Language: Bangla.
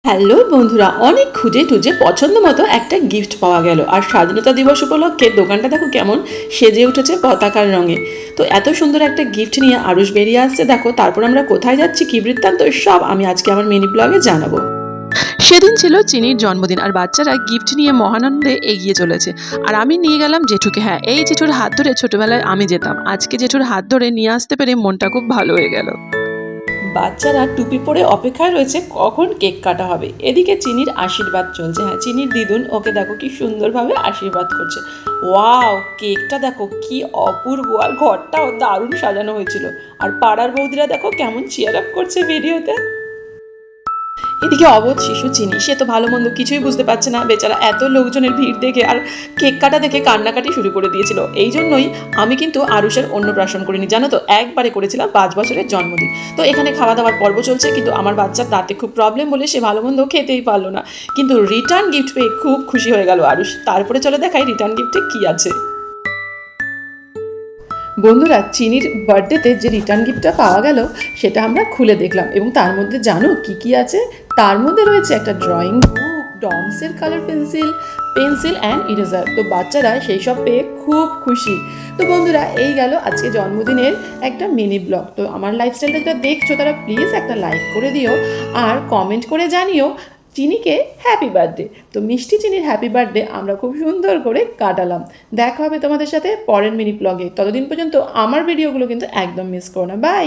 হ্যালো বন্ধুরা, অনেক খুঁজে টুজে পছন্দ মতো একটা গিফট পাওয়া গেল। আর স্বাধীনতা দিবস উপলক্ষে দোকানটা দেখো কেমন সেজে উঠেছে পতাকার রঙে। তো এত সুন্দর একটা গিফট নিয়ে আরুষ বেরিয়ে আসছে দেখো। তারপর আমরা কোথায় যাচ্ছি, কি বৃত্তান্ত, সব আমি আজকে আমার মিনি ব্লগে জানাবো। সেদিন ছিল চিনির জন্মদিন আর বাচ্চারা গিফট নিয়ে মহানন্দে এগিয়ে চলেছে। আর আমি নিয়ে গেলাম জেঠুকে। হ্যাঁ, এই জেঠুর হাত ধরে ছোটবেলায় আমি যেতাম। আজকে জেঠুর হাত ধরে নিয়ে আসতে পেরে মনটা খুব ভালো হয়ে গেল। বাচ্চারা টুপি পরে অপেক্ষায় রয়েছে কখন কেক কাটা হবে। এদিকে চিনির আশীর্বাদ চলছে। হ্যাঁ, চিনির দিদুন ওকে দেখো কি সুন্দরভাবে আশীর্বাদ করছে। ওয়াও, কেকটা দেখো কি অপূর্ব, আর ঘরটাও দারুণ সাজানো হয়েছিল। আর পাড়ার বৌদিরা দেখো কেমন চিয়ার আপ করছে ভিডিওতে। এদিকে অবোধ শিশু চিনি, সে তো ভালো মন্দ কিছুই বুঝতে পারছে না বেচারা। এত লোকজনের ভিড় দেখে আর কেক কাটা দেখে কান্নাকাটি শুরু করে দিয়েছিল। এই জন্যই আমি কিন্তু আরুষের অন্নপ্রাশন করিনি, জানো তো, একবারে করেছিলাম 5 বছরের জন্মদিন। তো এখানে খাওয়া দাওয়ার পর্ব চলছে, কিন্তু আমার বাচ্চার দাঁতে খুব প্রবলেম বলে সে ভালো মন্দ খেতেই পারলো না। কিন্তু রিটার্ন গিফট পেয়ে খুব খুশি হয়ে গেল আরুষ। তারপরে চলে দেখাই রিটার্ন গিফটে কি আছে। বন্ধুরা, চিনির বার্থডেতে যে রিটার্ন গিফটটা পাওয়া গেল সেটা আমরা খুলে দেখলাম, এবং তার মধ্যে জানো কি কি আছে? তার মধ্যে রয়েছে একটা ড্রয়িং বুক, ডমসের colour pencil, pencil and eraser. তো বাচ্চারা সেই সব পেয়ে খুব খুশি। তো বন্ধুরা, এই গেল আজকে জন্মদিনের একটা মিনি ব্লগ। তো আমার লাইফস্টাইলটা যেটা দেখছো তারা প্লিজ একটা লাইক করে দিও, আর কমেন্ট করে জানিও চিনিকে হ্যাপি বার্থডে। তো মিষ্টি চিনির হ্যাপি বার্থডে আমরা খুব সুন্দর করে কাটালাম। দেখা হবে তোমাদের সাথে পরের মিনি ব্লগে। ততদিন পর্যন্ত আমার ভিডিওগুলো কিন্তু একদম মিস করো না। বাই।